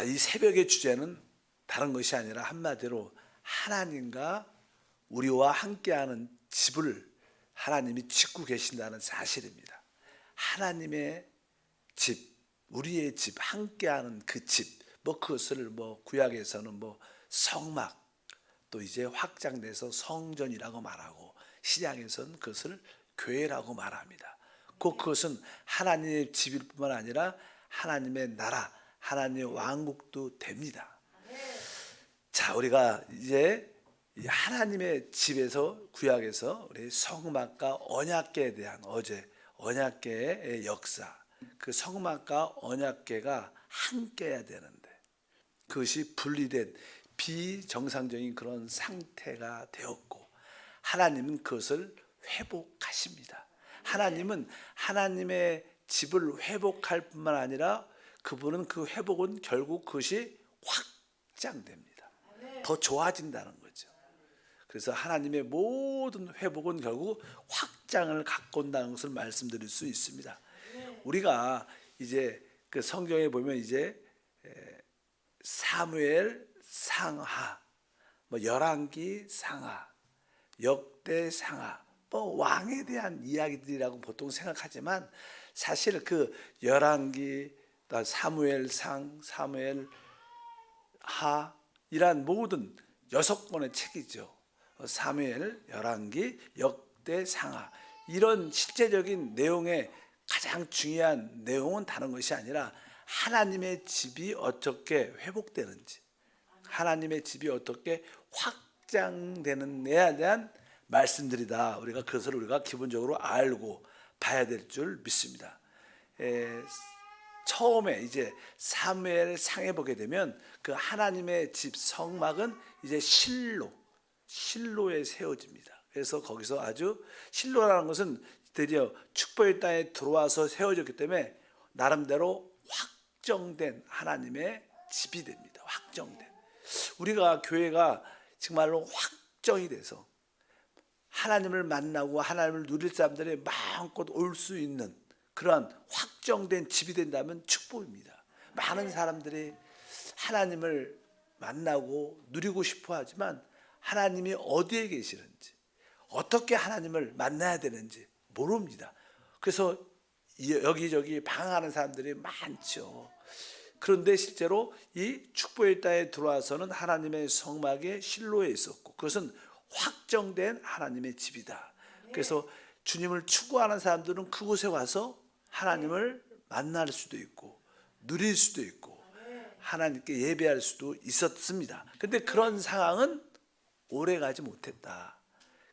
자, 이 새벽의 주제는 다른 것이 아니라 한마디로 하나님과 우리와 함께하는 집을 하나님이 짓고 계신다는 사실입니다. 하나님의 집, 우리의 집, 함께하는 그 집, 그것을 구약에서는 성막, 또 이제 확장돼서 성전이라고 말하고, 신약에서는 그것을 교회라고 말합니다. 그것은 하나님의 집일 뿐만 아니라 하나님의 나라, 하나님의 왕국도 됩니다. 자, 우리가 이제 하나님의 집에서, 구약에서 우리 성막과 언약궤에 대한 언약궤의 역사, 그 성막과 언약궤가 함께해야 되는데 그것이 분리된 비정상적인 그런 상태가 되었고, 하나님은 그것을 회복하십니다. 하나님은 하나님의 집을 회복할 뿐만 아니라 그분은 그 회복은 결국 그것이 확장됩니다. 더 좋아진다는 거죠. 그래서 하나님의 모든 회복은 결국 확장을 갖고 온다는 것을 말씀드릴 수 있습니다. 우리가 이제 그 성경에 보면 이제 사무엘 상하, 열왕기 상하, 역대 상하, 왕에 대한 이야기들이라고 보통 생각하지만 사실 그 열왕기, 사무엘 상, 사무엘 하 이란 모든 6권의 책이죠. 사무엘, 열왕기, 역대 상하, 이런 실제적인 내용의 가장 중요한 내용은 다른 것이 아니라 하나님의 집이 어떻게 회복되는지, 하나님의 집이 어떻게 확장되는 데에 대한 말씀들이다. 우리가 그것을 우리가 기본적으로 알고 봐야 될 줄 믿습니다. 처음에 이제 사무엘 상에 보게 되면 그 하나님의 집 성막은 이제 실로에 세워집니다. 그래서 거기서 아주 실로라는 것은 드디어 축복의 땅에 들어와서 세워졌기 때문에 나름대로 확정된 하나님의 집이 됩니다. 확정된. 우리가 교회가 정말로 확정이 돼서 하나님을 만나고 하나님을 누릴 사람들이 마음껏 올 수 있는 그러한 확정된 집이 된다면 축복입니다. 많은 사람들이 하나님을 만나고 누리고 싶어 하지만 하나님이 어디에 계시는지, 어떻게 하나님을 만나야 되는지 모릅니다. 그래서 여기저기 방황하는 사람들이 많죠. 그런데 실제로 이 축복의 땅에 들어와서는 하나님의 성막에 실로에 있었고, 그것은 확정된 하나님의 집이다. 그래서 주님을 추구하는 사람들은 그곳에 와서 하나님을 만날 수도 있고 누릴 수도 있고 하나님께 예배할 수도 있었습니다. 그런데 그런 상황은 오래가지 못했다.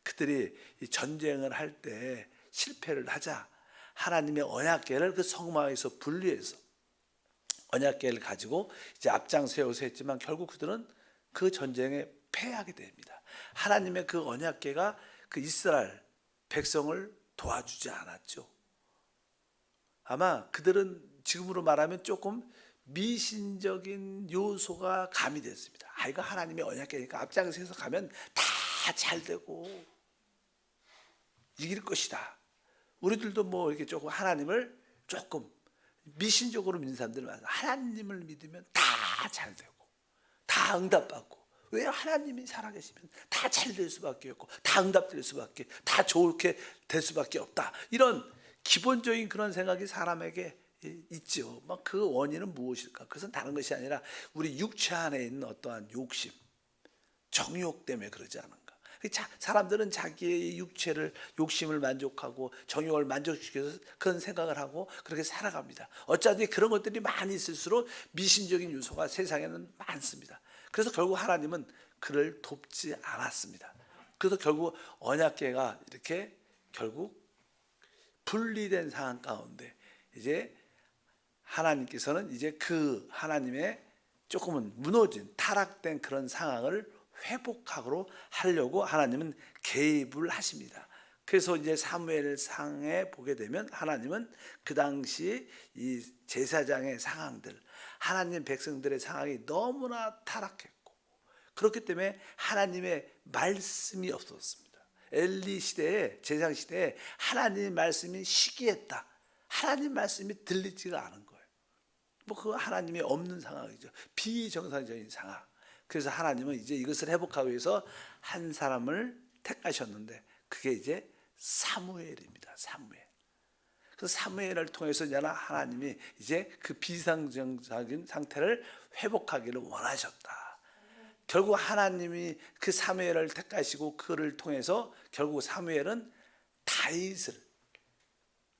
그들이 전쟁을 할 때 실패를 하자 하나님의 언약궤를 그 성막에서 분리해서 언약궤를 가지고 이제 앞장세워서 했지만 결국 그들은 그 전쟁에 패하게 됩니다. 하나님의 그 언약궤가 그 이스라엘 백성을 도와주지 않았죠. 아마 그들은 지금으로 말하면 조금 미신적인 요소가 가미됐습니다. 이거 하나님의 언약궤니까 앞장서서 가면 다 잘 되고 이길 것이다. 우리들도 이렇게 조금 하나님을 조금 미신적으로 믿는 사람들 많아요. 하나님을 믿으면 다 잘 되고 다 응답받고, 왜 하나님이 살아계시면 다 잘 될 수밖에 없고 다 응답될 수밖에, 다 좋게 될 수밖에 없다. 이런 기본적인 그런 생각이 사람에게 있죠. 그 원인은 무엇일까? 그것은 다른 것이 아니라 우리 육체 안에 있는 어떠한 욕심, 정욕 때문에 그러지 않은가? 사람들은 자기의 욕심을 만족하고 정욕을 만족시켜서 그런 생각을 하고 그렇게 살아갑니다. 어차피 그런 것들이 많이 있을수록 미신적인 요소가 세상에는 많습니다. 그래서 결국 하나님은 그를 돕지 않았습니다. 그래서 결국 언약궤가 이렇게 결국 분리된 상황 가운데 이제 하나님께서는 이제 그 하나님의 조금은 무너진 타락된 그런 상황을 회복하고 하려고 하나님은 개입을 하십니다. 그래서 이제 사무엘 상에 보게 되면 하나님은 그 당시 이 제사장의 상황들, 하나님 백성들의 상황이 너무나 타락했고 그렇기 때문에 하나님의 말씀이 없었습니다. 엘리 시대에, 제사장 시대에 하나님의 말씀이 시기했다. 하나님 말씀이 들리지가 않은 거예요. 뭐 그 하나님이 없는 상황이죠. 비정상적인 상황. 그래서 하나님은 이제 이것을 회복하기 위해서 한 사람을 택하셨는데 그게 이제 사무엘입니다. 사무엘. 그 사무엘을 통해서 이제 하나님이 이제 그 비상정적인 상태를 회복하기를 원하셨다. 결국 하나님이 그 사무엘을 택하시고 그를 통해서 결국 사무엘은 다윗을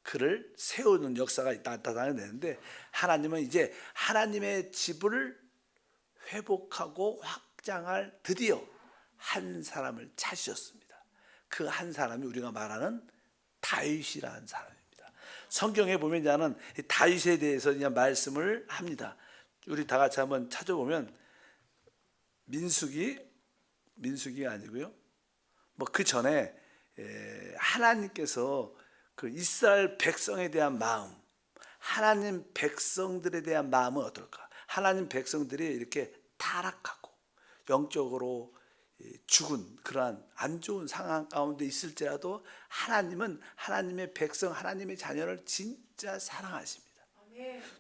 그를 세우는 역사가 나타나는데 하나님은 이제 하나님의 집을 회복하고 확장할 드디어 한 사람을 찾으셨습니다. 그 한 사람이 우리가 말하는 다윗이라는 사람입니다. 성경에 보면 이제는 다윗에 대해서 그냥 말씀을 합니다. 우리 다 같이 한번 찾아보면 민수기가 아니고요. 뭐 그 전에 하나님께서 그 이스라엘 백성에 대한 마음, 하나님 백성들에 대한 마음은 어떨까? 하나님 백성들이 이렇게 타락하고 영적으로 죽은 그러한 안 좋은 상황 가운데 있을지라도 하나님은 하나님의 백성, 하나님의 자녀를 진짜 사랑하십니다.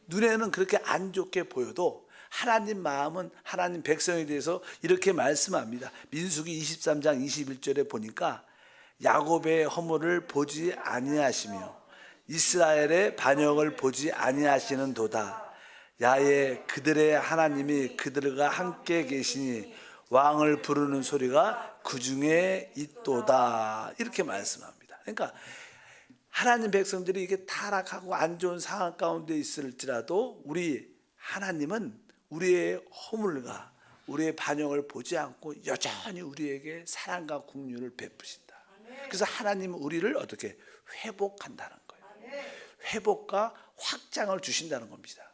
눈에는 그렇게 안 좋게 보여도 하나님 마음은 하나님 백성에 대해서 이렇게 말씀합니다. 민수기 23장 21절에 보니까 야곱의 허물을 보지 아니하시며 이스라엘의 반역을 보지 아니하시는도다. 야에 그들의 하나님이 그들과 함께 계시니 왕을 부르는 소리가 그 중에 있도다. 이렇게 말씀합니다. 그러니까 하나님 백성들이 이게 타락하고 안 좋은 상황 가운데 있을지라도 우리 하나님은 우리의 허물과 우리의 반역을 보지 않고 여전히 우리에게 사랑과 긍휼을 베푸신다. 그래서 하나님은 우리를 어떻게 회복한다는 거예요. 회복과 확장을 주신다는 겁니다.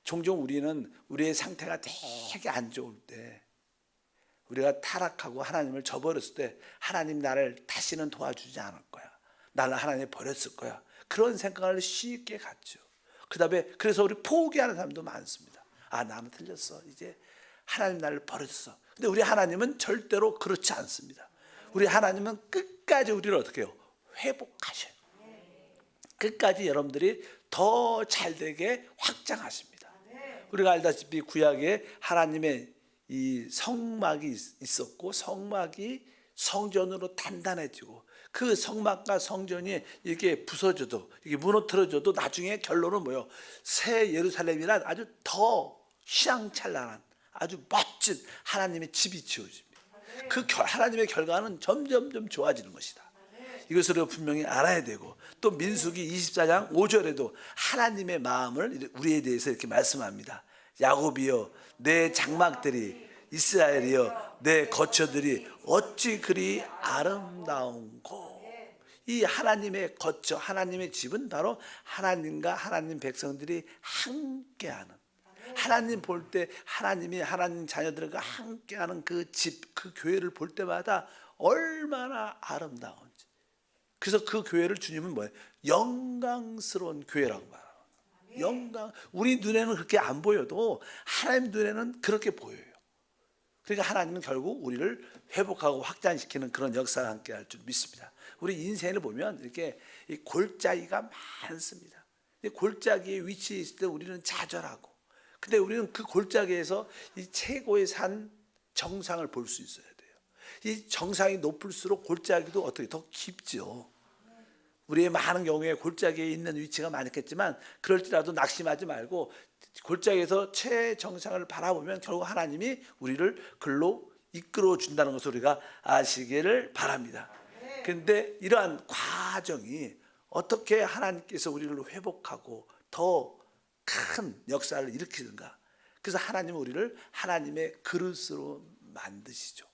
종종 우리는 우리의 상태가 되게 안 좋을 때, 우리가 타락하고 하나님을 저버렸을 때 하나님 나를 다시는 도와주지 않을 거야, 나를 하나님 버렸을 거야, 그런 생각을 쉽게 갖죠. 그 다음에 그래서 우리 포기하는 사람도 많습니다. 아, 나는 틀렸어, 이제 하나님 나를 버렸어. 근데 우리 하나님은 절대로 그렇지 않습니다. 우리 하나님은 끝까지 우리를 어떻게 해요? 회복하셔요. 끝까지 여러분들이 더 잘되게 확장하십니다. 우리가 알다시피 구약에 하나님의 이 성막이 있었고 성막이 성전으로 단단해지고 그 성막과 성전이 이게 부서져도 이게 무너뜨려져도 나중에 결론은 뭐예요? 새 예루살렘이란 아주 더 휘황찬란한 아주 멋진 하나님의 집이 지어집니다. 그 하나님의 결과는 점점 좋아지는 것이다. 이것을 분명히 알아야 되고, 또 민수기 24장 5절에도 하나님의 마음을 우리에 대해서 이렇게 말씀합니다. 야곱이여 내 장막들이, 이스라엘이여 내 거처들이 어찌 그리 아름다운고. 이 하나님의 거처, 하나님의 집은 바로 하나님과 하나님 백성들이 함께하는, 하나님 볼 때 하나님이 하나님 자녀들과 함께하는 그 집, 그 교회를 볼 때마다 얼마나 아름다운지. 그래서 그 교회를 주님은 뭐예요? 영광스러운 교회라고 말합니다. 영광. 우리 눈에는 그렇게 안 보여도 하나님 눈에는 그렇게 보여요. 그러니까 하나님은 결국 우리를 회복하고 확장시키는 그런 역사를 함께 할 줄 믿습니다. 우리 인생을 보면 이렇게 골짜기가 많습니다. 골짜기에 위치해 있을 때 우리는 좌절하고, 근데 우리는 그 골짜기에서 이 최고의 산 정상을 볼 수 있어야 돼요. 이 정상이 높을수록 골짜기도 어떻게 더 깊죠. 우리의 많은 경우에 골짜기에 있는 위치가 많겠지만 그럴지라도 낙심하지 말고 골짜기에서 최정상을 바라보면 결국 하나님이 우리를 글로 이끌어 준다는 것을 우리가 아시기를 바랍니다. 그런데 이러한 과정이 어떻게 하나님께서 우리를 회복하고 더 큰 역사를 일으키는가. 그래서 하나님은 우리를 하나님의 그릇으로 만드시죠.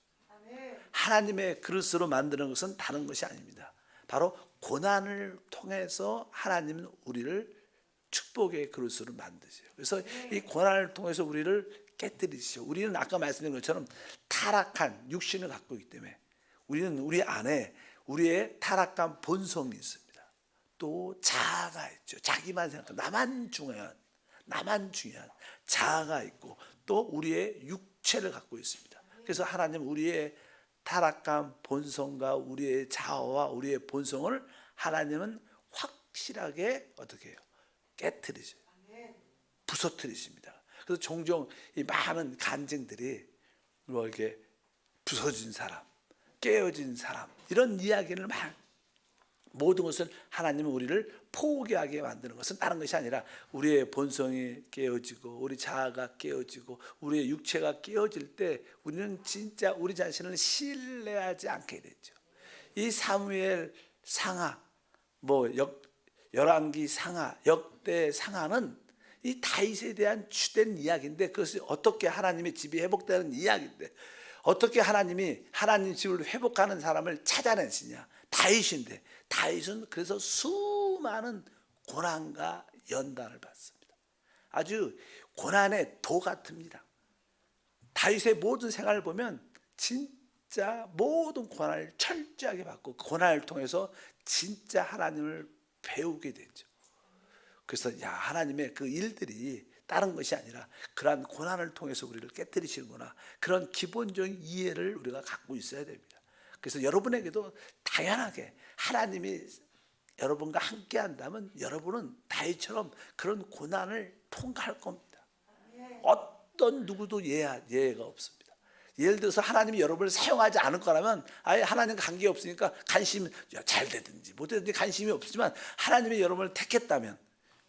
하나님의 그릇으로 만드는 것은 다른 것이 아닙니다. 바로 고난을 통해서 하나님은 우리를 축복의 그릇으로 만드세요. 그래서 이 고난을 통해서 우리를 깨뜨리시죠. 우리는 아까 말씀드린 것처럼 타락한 육신을 갖고 있기 때문에 우리는 우리 안에 우리의 타락한 본성이 있습니다. 또 자아가 있죠. 자기만 생각하고 나만 중요한 자아가 있고 또 우리의 육체를 갖고 있습니다. 그래서 하나님 우리의 타락한 본성과 우리의 자아와 우리의 본성을 하나님은 확실하게 어떻게 해요? 깨트리죠. 부서뜨리십니다. 그래서 종종 이 많은 간증들이 뭐 이렇게 부서진 사람, 깨어진 사람, 이런 이야기를 막, 모든 것을 하나님은 우리를 포기하게 만드는 것은 다른 것이 아니라 우리의 본성이 깨어지고 우리 자아가 깨어지고 우리의 육체가 깨어질 때 우리는 진짜 우리 자신을 신뢰하지 않게 되죠. 이 사무엘 상하, 열왕기 상하, 역대 상하는 이 다윗에 대한 주된 이야기인데, 그것이 어떻게 하나님의 집이 회복되는 이야기인데, 어떻게 하나님이 하나님 집을 회복하는 사람을 찾아내시냐. 다윗인데, 다윗은 그래서 수많은 고난과 연단을 받습니다. 아주 고난의 도 같습니다. 다윗의 모든 생활을 보면 진짜 모든 고난을 철저하게 받고, 그 고난을 통해서 진짜 하나님을 배우게 되죠. 그래서 하나님의 그 일들이 다른 것이 아니라 그러한 고난을 통해서 우리를 깨뜨리시는구나, 그런 기본적인 이해를 우리가 갖고 있어야 됩니다. 그래서 여러분에게도 당연하게 하나님이 여러분과 함께 한다면 여러분은 다윗처럼 그런 고난을 통과할 겁니다. 어떤 누구도 예외가 없습니다. 예를 들어서 하나님이 여러분을 사용하지 않을 거라면 아예 하나님과 관계 없으니까 관심, 잘 되든지 못 되든지 관심이 없지만, 하나님이 여러분을 택했다면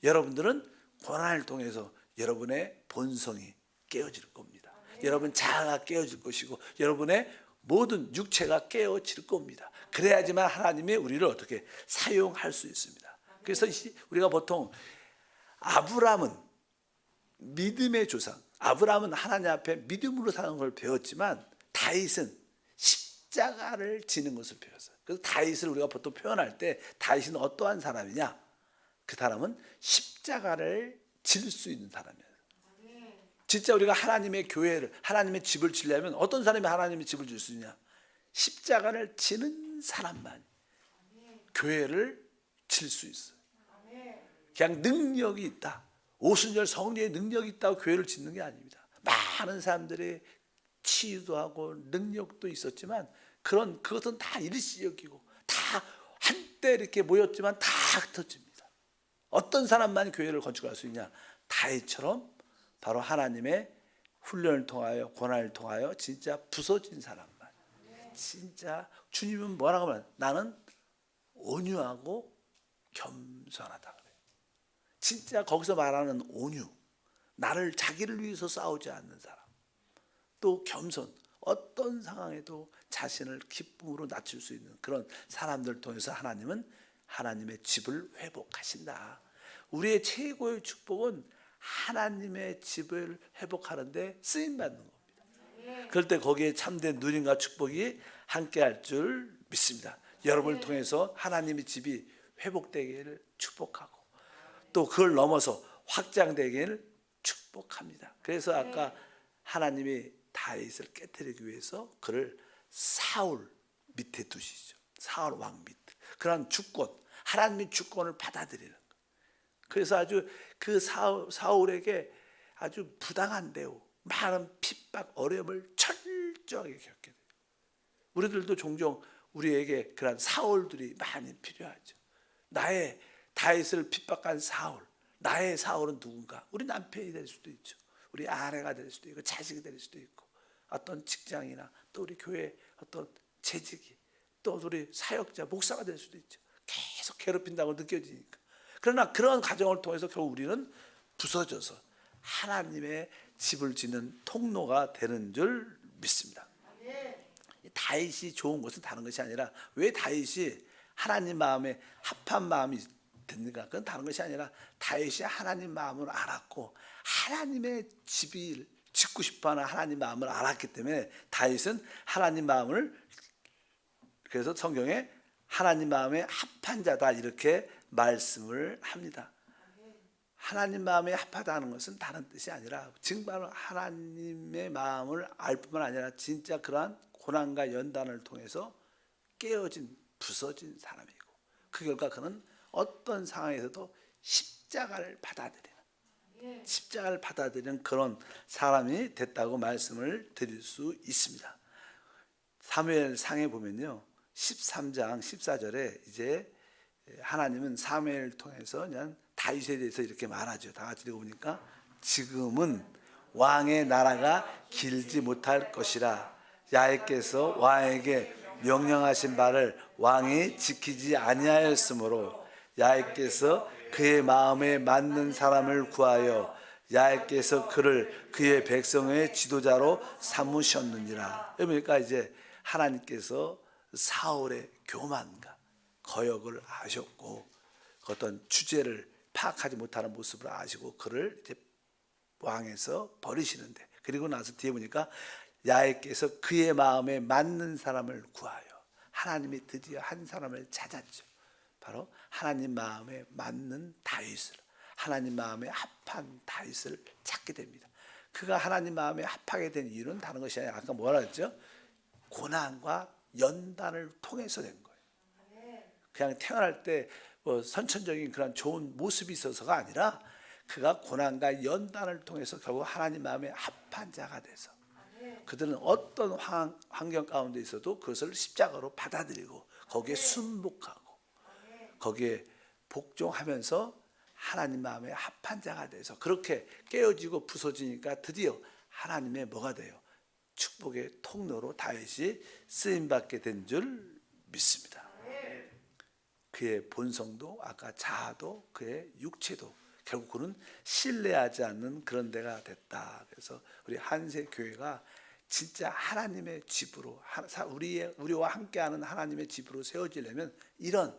여러분들은 고난을 통해서 여러분의 본성이 깨어질 겁니다. 여러분 자아가 깨어질 것이고 여러분의 모든 육체가 깨어질 겁니다. 그래야지만 하나님이 우리를 어떻게 사용할 수 있습니다. 그래서 우리가 보통 아브라함은 믿음의 조상, 아브라함은 하나님 앞에 믿음으로 사는 걸 배웠지만 다윗은 십자가를 지는 것을 배웠어요. 그래서 다윗을 우리가 보통 표현할 때 다윗은 어떠한 사람이냐? 그 사람은 십자가를 질 수 있는 사람이에요. 진짜 우리가 하나님의 교회를, 하나님의 집을 지려면 어떤 사람이 하나님의 집을 질 수 있냐? 십자가를 지는 사람만 교회를 질 수 있어요. 그냥 능력이 있다, 오순절 성령의 능력이 있다고 교회를 짓는 게 아닙니다. 많은 사람들이 치유도 하고 능력도 있었지만 그것은 다 일시적이고 다 한때 이렇게 모였지만 다 흩어집니다. 어떤 사람만 교회를 건축할 수 있냐? 다윗처럼 바로 하나님의 훈련을 통하여 고난을 통하여 진짜 부서진 사람만. 진짜 주님은 뭐라고 말해요? 나는 온유하고 겸손하다 그래요. 진짜 거기서 말하는 온유, 나를 자기를 위해서 싸우지 않는 사람, 또 겸손, 어떤 상황에도 자신을 기쁨으로 낮출 수 있는 그런 사람들 통해서 하나님은 하나님의 집을 회복하신다. 우리의 최고의 축복은 하나님의 집을 회복하는데 쓰임받는 겁니다. 그럴 때 거기에 참된 누림과 축복이 함께할 줄 믿습니다. 여러분을 통해서 하나님의 집이 회복되기를 축복하고 또 그걸 넘어서 확장되기를 축복합니다. 그래서 아까 하나님이 다윗을 깨뜨리기 위해서 그를 사울 밑에 두시죠. 사울 왕 밑에. 그런 주권, 하나님의 주권을 받아들이는 거예요. 그래서 아주 그 사울에게 아주 부당한 대우, 많은 핍박, 어려움을 철저하게 겪게 돼요. 우리들도 종종 우리에게 그런 사울들이 많이 필요하죠. 나의 다윗을 핍박한 사울, 나의 사울은 누군가? 우리 남편이 될 수도 있죠. 우리 아내가 될 수도 있고 자식이 될 수도 있고 어떤 직장이나 또 우리 교회 어떤 재직이, 또 우리 사역자, 목사가 될 수도 있죠. 계속 괴롭힌다고 느껴지니까. 그러나 그런 과정을 통해서 결국 우리는 부서져서 하나님의 집을 짓는 통로가 되는 줄 믿습니다. 다윗이 좋은 것은 다른 것이 아니라, 왜 다윗이 하나님 마음에 합한 마음이 됐는가? 그건 다른 것이 아니라 다윗이 하나님 마음을 알았고 하나님의 집을 짓고 싶어하는 하나님 마음을 알았기 때문에 다윗은 하나님 마음을, 그래서 성경에 하나님 마음에 합한 자다 이렇게 말씀을 합니다. 하나님 마음에 합하다는 것은 다른 뜻이 아니라 정말 하나님의 마음을 알 뿐만 아니라 진짜 그러한 고난과 연단을 통해서 깨어진, 부서진 사람이고, 그 결과 그는 어떤 상황에서도 십자가를 받아들이는 그런 사람이 됐다고 말씀을 드릴 수 있습니다. 사무엘상에 보면요, 13장 14절에 이제 하나님은 사무엘을 통해서 그냥 다윗에 대해서 이렇게 말하죠. 다 같이 읽어보니까 지금은 왕의 나라가 길지 못할 것이라. 야훼께서 왕에게 명령하신 바를 왕이 지키지 아니하였으므로 야훼께서 그의 마음에 맞는 사람을 구하여 야훼께서 그를 그의 백성의 지도자로 삼으셨느니라. 그러니까 이제 하나님께서 사울의 교만과 거역을 아셨고 어떤 주제를 파악하지 못하는 모습을 아시고 그를 이제 왕에서 버리시는데, 그리고 나서 뒤에 보니까 야훼께서 그의 마음에 맞는 사람을 구하여, 하나님이 드디어 한 사람을 찾았죠. 바로 하나님 마음에 맞는 다윗을, 하나님 마음에 합한 다윗을 찾게 됩니다. 그가 하나님 마음에 합하게 된 이유는 다른 것이 아니라 아까 뭐라 했죠? 고난과 연단을 통해서 된 거예요. 그냥 태어날 때 뭐 선천적인 그런 좋은 모습이 있어서가 아니라 그가 고난과 연단을 통해서 결국 하나님 마음에 합한 자가 돼서 그들은 어떤 환경 가운데 있어도 그것을 십자가로 받아들이고 거기에 순복하고 거기에 복종하면서 하나님 마음에 합한 자가 돼서 그렇게 깨어지고 부서지니까 드디어 하나님의 뭐가 돼요? 축복의 통로로 다윗이 쓰임받게 된 줄 믿습니다. 그의 본성도 아까 자아도 그의 육체도 결국 그는 신뢰하지 않는 그런 데가 됐다. 그래서 우리 한세 교회가 진짜 하나님의 집으로, 우리와 함께하는 하나님의 집으로 세워지려면 이런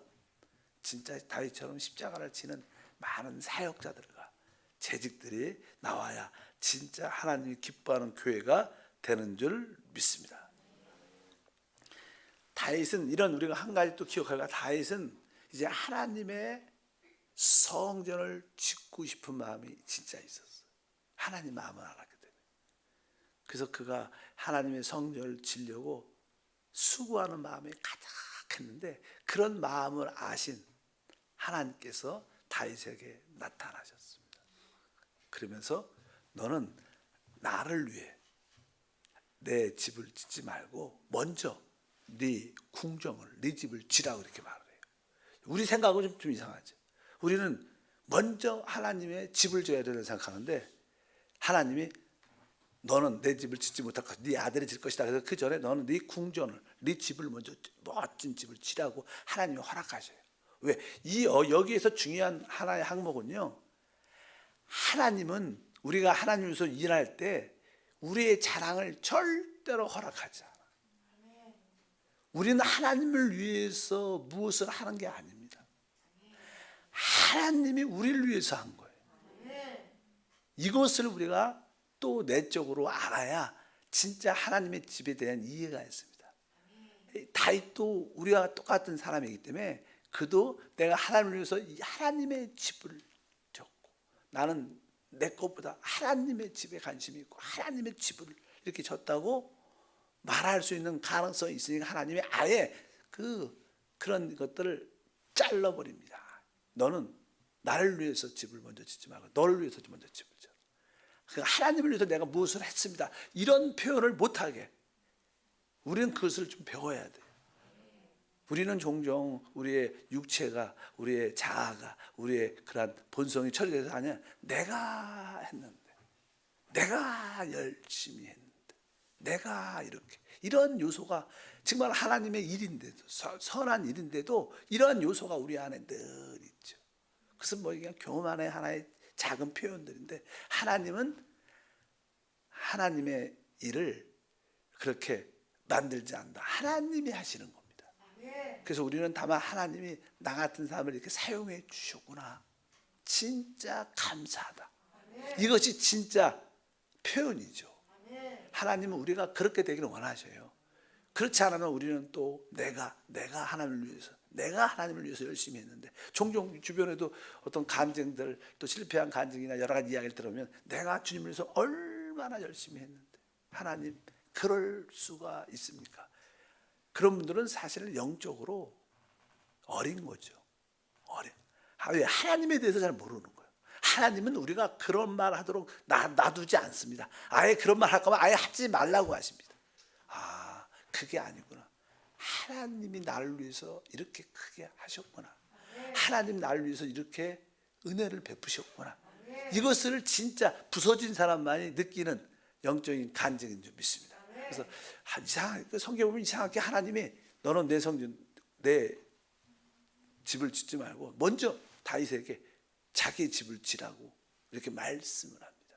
진짜 다윗처럼 십자가를 치는 많은 사역자들과 재직들이 나와야 진짜 하나님이 기뻐하는 교회가 되는 줄 믿습니다. 다윗은 이런, 우리가 한 가지 또 기억해야, 다윗은 이제 하나님의 성전을 짓고 싶은 마음이 진짜 있었어요. 하나님 마음을 알았기 때문에. 그래서 그가 하나님의 성전을 지려고 수고하는 마음이 가득했는데 그런 마음을 아신 하나님께서 다윗에게 나타나셨습니다. 그러면서 너는 나를 위해 내 집을 짓지 말고 먼저 네 궁정을, 네 집을 지라고 이렇게 말을 해요. 우리 생각은 좀 이상하죠. 우리는 먼저 하나님의 집을 지어야 된다고 생각하는데 하나님이 너는 내 집을 짓지 못할 것이다, 네 아들이 질 것이다. 그래서 그 전에 너는 네 궁전을, 네 집을 먼저, 멋진 집을 지라고 하나님이 허락하셔요. 왜? 여기에서 중요한 하나의 항목은요, 하나님은 우리가 하나님께서 일할 때 우리의 자랑을 절대로 허락하지 않아. 우리는 하나님을 위해서 무엇을 하는 게 아닙니다. 하나님이 우리를 위해서 한 거예요. 이것을 우리가 또 내적으로 알아야 진짜 하나님의 집에 대한 이해가 있습니다. 다윗도 우리와 똑같은 사람이기 때문에 그도 내가 하나님을 위해서 하나님의 집을 졌고, 나는 내 것보다 하나님의 집에 관심이 있고 하나님의 집을 이렇게 졌다고 말할 수 있는 가능성이 있으니까 하나님이 아예 그런 것들을 잘라버립니다. 너는 나를 위해서 집을 먼저 짓지 말고 너를 위해서 먼저 집을 져. 그러니까 하나님을 위해서 내가 무엇을 했습니다, 이런 표현을 못하게 우리는 그것을 좀 배워야 돼요. 우리는 종종 우리의 육체가, 우리의 자아가, 우리의 그런 본성이 처리돼서 아니야, 내가 했는데, 내가 열심히 했는데, 내가 이렇게, 이런 요소가 정말 하나님의 일인데도, 선한 일인데도 이러한 요소가 우리 안에 늘 있죠. 그래서 뭐 그냥 교만의 하나의 작은 표현들인데 하나님은 하나님의 일을 그렇게 만들지 않는다. 하나님이 하시는 겁니다. 그래서 우리는 다만 하나님이 나 같은 사람을 이렇게 사용해 주셨구나, 진짜 감사하다, 이것이 진짜 표현이죠. 하나님은 우리가 그렇게 되기를 원하셔요. 그렇지 않으면 우리는 또 내가 하나님을 위해서 열심히 했는데, 종종 주변에도 어떤 간증들, 또 실패한 간증이나 여러 가지 이야기를 들으면 내가 주님을 위해서 얼마나 열심히 했는데, 하나님 그럴 수가 있습니까? 그런 분들은 사실 영적으로 어린 거죠. 왜? 하나님에 대해서 잘 모르는 거예요. 하나님은 우리가 그런 말 하도록 놔두지 않습니다. 아예 그런 말 할 거면 아예 하지 말라고 하십니다. 아, 그게 아니구나. 하나님이 나를 위해서 이렇게 크게 하셨구나. 하나님 나를 위해서 이렇게 은혜를 베푸셨구나. 이것을 진짜 부서진 사람만이 느끼는 영적인 간증인 줄 믿습니다. 그래서 성경 보면 이상하게 하나님이 너는 내 집을 짓지 말고 먼저 다윗에게 자기 집을 지라고 이렇게 말씀을 합니다.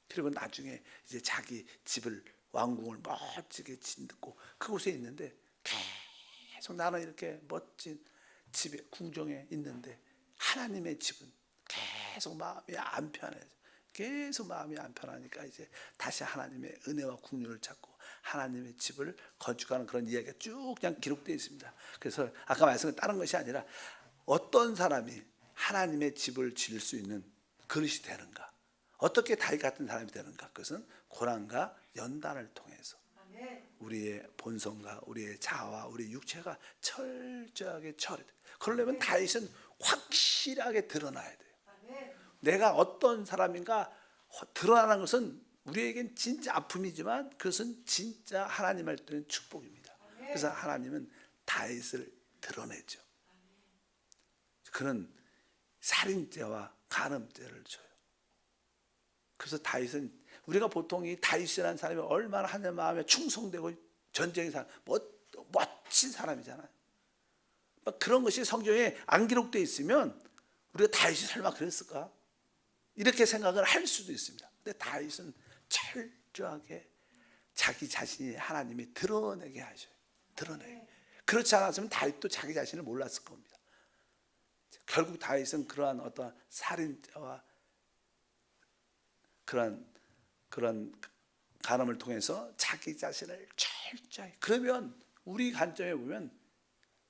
그리고 나중에 이제 자기 집을 왕궁을 멋지게 짓고 그곳에 있는데 계속 나는 이렇게 멋진 집에 궁정에 있는데 하나님의 집은 계속 마음이 안 편해져. 계속 마음이 안 편하니까 이제 다시 하나님의 은혜와 긍휼을 찾고 하나님의 집을 건축하는 그런 이야기가 쭉 그냥 기록되어 있습니다. 그래서 아까 말씀은 다른 것이 아니라 어떤 사람이 하나님의 집을 지을 수 있는 그릇이 되는가, 어떻게 다윗 같은 사람이 되는가, 그것은 고난과 연단을 통해서 우리의 본성과 우리의 자아와 우리의 육체가 철저하게 처리돼. 그러려면 다윗은 확실하게 드러나야 돼요. 내가 어떤 사람인가 드러나는 것은 우리에겐 진짜 아픔이지만 그것은 진짜 하나님을 때는 축복입니다. 그래서 하나님은 다윗을 드러내죠. 그는 살인죄와 간음죄를 져요. 그래서 다윗은 우리가 보통 이 다윗이라는 사람이 얼마나 하나님 마음에 충성되고 전쟁의 사람, 멋진 사람이잖아요. 그런 것이 성경에 안 기록되어 있으면 우리가 다윗이 설마 그랬을까? 이렇게 생각을 할 수도 있습니다. 근데 다윗은 철저하게 자기 자신이 하나님이 드러내게 하셔요. 드러내요. 그렇지 않았으면 다윗도 자기 자신을 몰랐을 겁니다. 결국 다윗은 그러한 어떤 살인자와 그런 간음을 통해서 자기 자신을 철저히, 그러면 우리 관점에 보면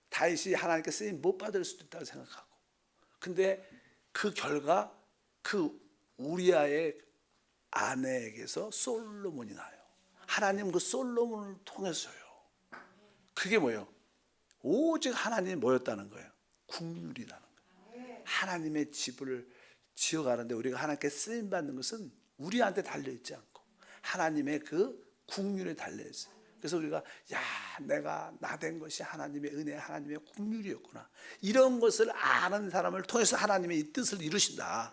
다윗이 하나님께 쓰임 못 받을 수도 있다고 생각하고, 근데 그 결과 그 우리아의 아내에게서 솔로몬이 나요. 하나님 그 솔로몬을 통해서요. 그게 뭐예요? 오직 하나님이 뭐였다는 거예요? 국률이라는 거예요. 하나님의 집을 지어가는데 우리가 하나님께 쓰임 받는 것은 우리한테 달려있지 않고 하나님의 그 국률에 달려있어요. 그래서 우리가 내가 나 된 것이 하나님의 은혜, 하나님의 국률이었구나, 이런 것을 아는 사람을 통해서 하나님의 이 뜻을 이루신다.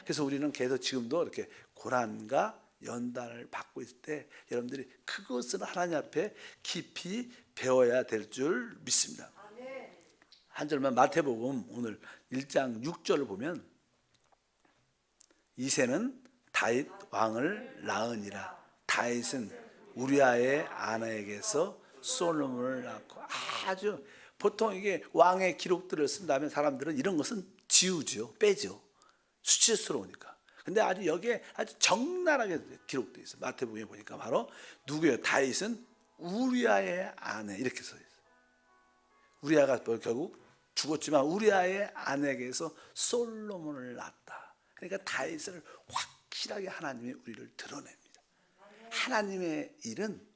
그래서 우리는 계속 지금도 이렇게 고난과 연단을 받고 있을 때 여러분들이 그것을 하나님 앞에 깊이 배워야 될 줄 믿습니다. 한 절만 마태복음 오늘 1장 6절을 보면, 이새는 다윗 왕을 낳으니라. 다윗은 우리아의 아내에게서 솔로몬을 낳고. 아주 보통 이게 왕의 기록들을 쓴다면 사람들은 이런 것은 지우죠, 빼죠, 수치스러우니까. 근데 아주 여기에 아주 적나라하게 기록되어 있어요. 마태복음에 보니까 바로 누구예요? 다윗은 우리아의 아내, 이렇게 써 있어요. 우리아가 결국 죽었지만 우리아의 아내에게서 솔로몬을 낳았다. 그러니까 다윗을 확실하게 하나님이 우리를 드러냅니다. 하나님의 일은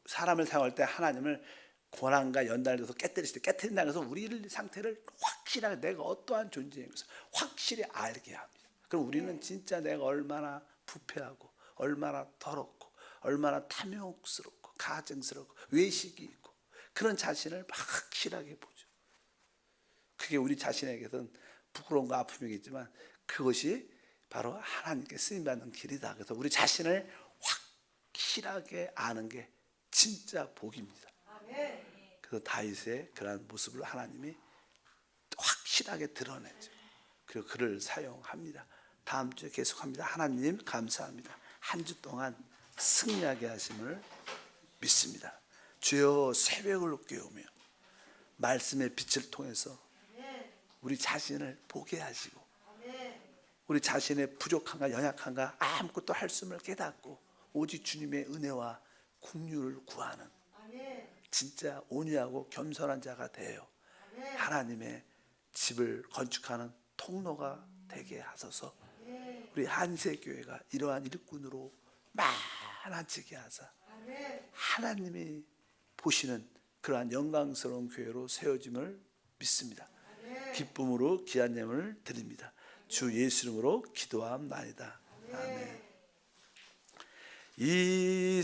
사람을 사용할 때 하나님을 고난과 연단을 줘서 깨뜨리실 때, 깨뜨린다는 것은 우리의 상태를 확실하게 내가 어떠한 존재인 것을 확실히 알게 합니다. 그럼 우리는 진짜 내가 얼마나 부패하고 얼마나 더럽고 얼마나 탐욕스럽고 가증스럽고 외식이 있고 그런 자신을 확실하게 보죠. 그게 우리 자신에게는 부끄러움과 아픔이겠지만 그것이 바로 하나님께 쓰임받는 길이다. 그래서 우리 자신을 확실하게 아는 게 진짜 복입니다. 그래서 다윗의 그러한 모습을 하나님이 확실하게 드러내죠. 그리고 그를 사용합니다. 다음 주에 계속합니다. 하나님 감사합니다. 한 주 동안 승리하게 하심을 믿습니다. 주여, 새벽을 깨우며 말씀의 빛을 통해서 우리 자신을 보게 하시고 우리 자신의 부족함과 연약함과 아무것도 할 수 없음을 깨닫고 오직 주님의 은혜와 긍휼을 구하는 진짜 온유하고 겸손한 자가 되어 하나님의 집을 건축하는 통로가 되게 하소서. 우리 한세교회가 이러한 일꾼으로 많아지게 하사 하나님이 보시는 그러한 영광스러운 교회로 세워짐을 믿습니다. 기쁨으로 귀한 예물을 드립니다. 주 예수 이름으로 기도함나이다. 아멘. 이